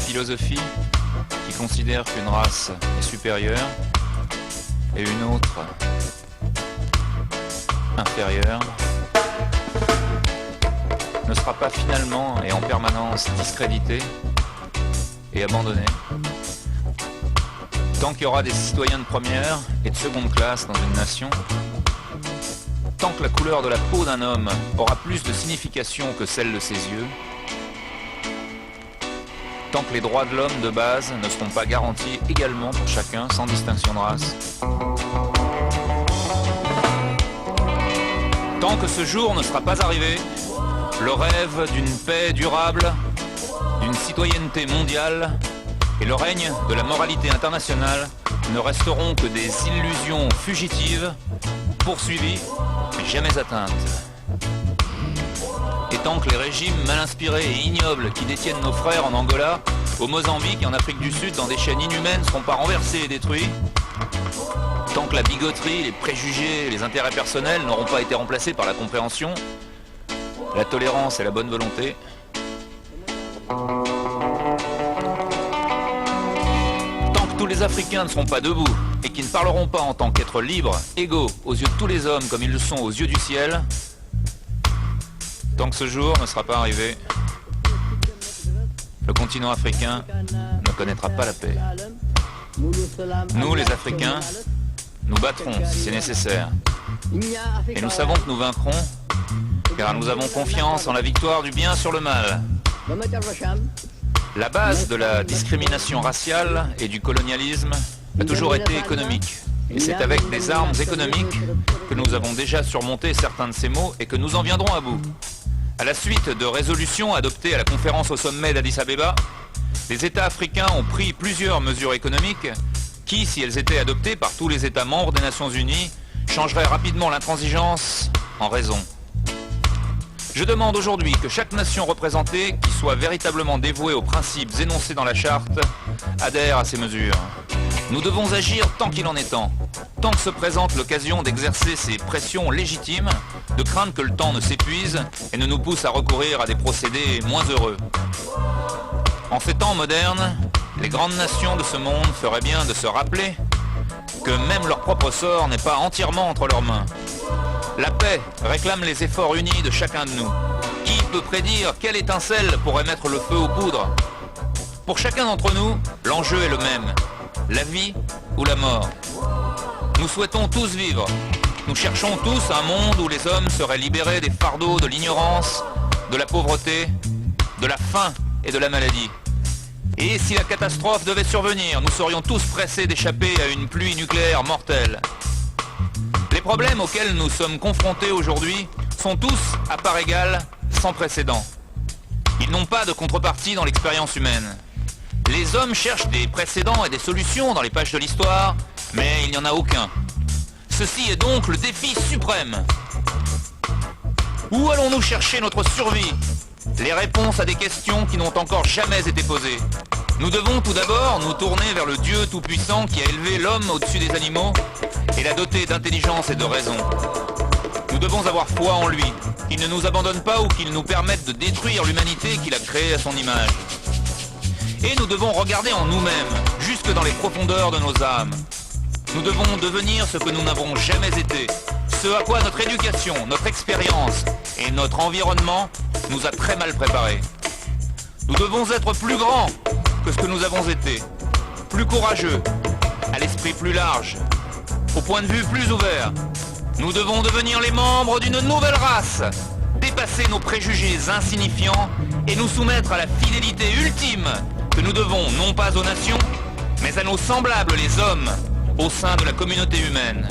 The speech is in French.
philosophie qui considère qu'une race est supérieure et une autre inférieure ne sera pas finalement et en permanence discréditée et abandonnée. Tant qu'il y aura des citoyens de première et de seconde classe dans une nation, tant que la couleur de la peau d'un homme aura plus de signification que celle de ses yeux, tant que les droits de l'homme de base ne seront pas garantis également pour chacun, sans distinction de race. Tant que ce jour ne sera pas arrivé, le rêve d'une paix durable, d'une citoyenneté mondiale et le règne de la moralité internationale ne resteront que des illusions fugitives, poursuivies mais jamais atteintes. Et tant que les régimes mal inspirés et ignobles qui détiennent nos frères en Angola, au Mozambique et en Afrique du Sud dans des chaînes inhumaines ne seront pas renversés et détruits, tant que la bigoterie, les préjugés, les intérêts personnels n'auront pas été remplacés par la compréhension, la tolérance et la bonne volonté, tant que tous les Africains ne seront pas debout et qui ne parleront pas en tant qu'êtres libres, égaux aux yeux de tous les hommes comme ils le sont aux yeux du ciel, tant que ce jour ne sera pas arrivé, le continent africain ne connaîtra pas la paix. Nous, les Africains, nous battrons si c'est nécessaire. Et nous savons que nous vaincrons, car nous avons confiance en la victoire du bien sur le mal. La base de la discrimination raciale et du colonialisme a toujours été économique. Et c'est avec des armes économiques que nous avons déjà surmonté certains de ces maux et que nous en viendrons à bout. À la suite de résolutions adoptées à la conférence au sommet d'Addis Abeba, les États africains ont pris plusieurs mesures économiques qui, si elles étaient adoptées par tous les États membres des Nations Unies, changeraient rapidement l'intransigeance en raison. Je demande aujourd'hui que chaque nation représentée, qui soit véritablement dévouée aux principes énoncés dans la charte, adhère à ces mesures. Nous devons agir tant qu'il en est temps, tant que se présente l'occasion d'exercer ces pressions légitimes, de craindre que le temps ne s'épuise et ne nous pousse à recourir à des procédés moins heureux. En ces temps modernes, les grandes nations de ce monde feraient bien de se rappeler que même leur propre sort n'est pas entièrement entre leurs mains. La paix réclame les efforts unis de chacun de nous. Qui peut prédire quelle étincelle pourrait mettre le feu aux poudres? Pour chacun d'entre nous, l'enjeu est le même. La vie ou la mort. Nous souhaitons tous vivre. Nous cherchons tous un monde où les hommes seraient libérés des fardeaux de l'ignorance, de la pauvreté, de la faim et de la maladie. Et si la catastrophe devait survenir, nous serions tous pressés d'échapper à une pluie nucléaire mortelle. Les problèmes auxquels nous sommes confrontés aujourd'hui sont tous, à part égale, sans précédent. Ils n'ont pas de contrepartie dans l'expérience humaine. Les hommes cherchent des précédents et des solutions dans les pages de l'histoire, mais il n'y en a aucun. Ceci est donc le défi suprême. Où allons-nous chercher notre survie? Les réponses à des questions qui n'ont encore jamais été posées. Nous devons tout d'abord nous tourner vers le Dieu Tout-Puissant qui a élevé l'homme au-dessus des animaux et l'a doté d'intelligence et de raison. Nous devons avoir foi en lui, qu'il ne nous abandonne pas ou qu'il nous permette de détruire l'humanité qu'il a créée à son image. Et nous devons regarder en nous-mêmes, jusque dans les profondeurs de nos âmes. Nous devons devenir ce que nous n'avons jamais été, ce à quoi notre éducation, notre expérience et notre environnement nous a très mal préparés. Nous devons être plus grands que ce que nous avons été, plus courageux, à l'esprit plus large, au point de vue plus ouvert. Nous devons devenir les membres d'une nouvelle race, dépasser nos préjugés insignifiants et nous soumettre à la fidélité ultime que nous devons non pas aux nations, mais à nos semblables les hommes, au sein de la communauté humaine.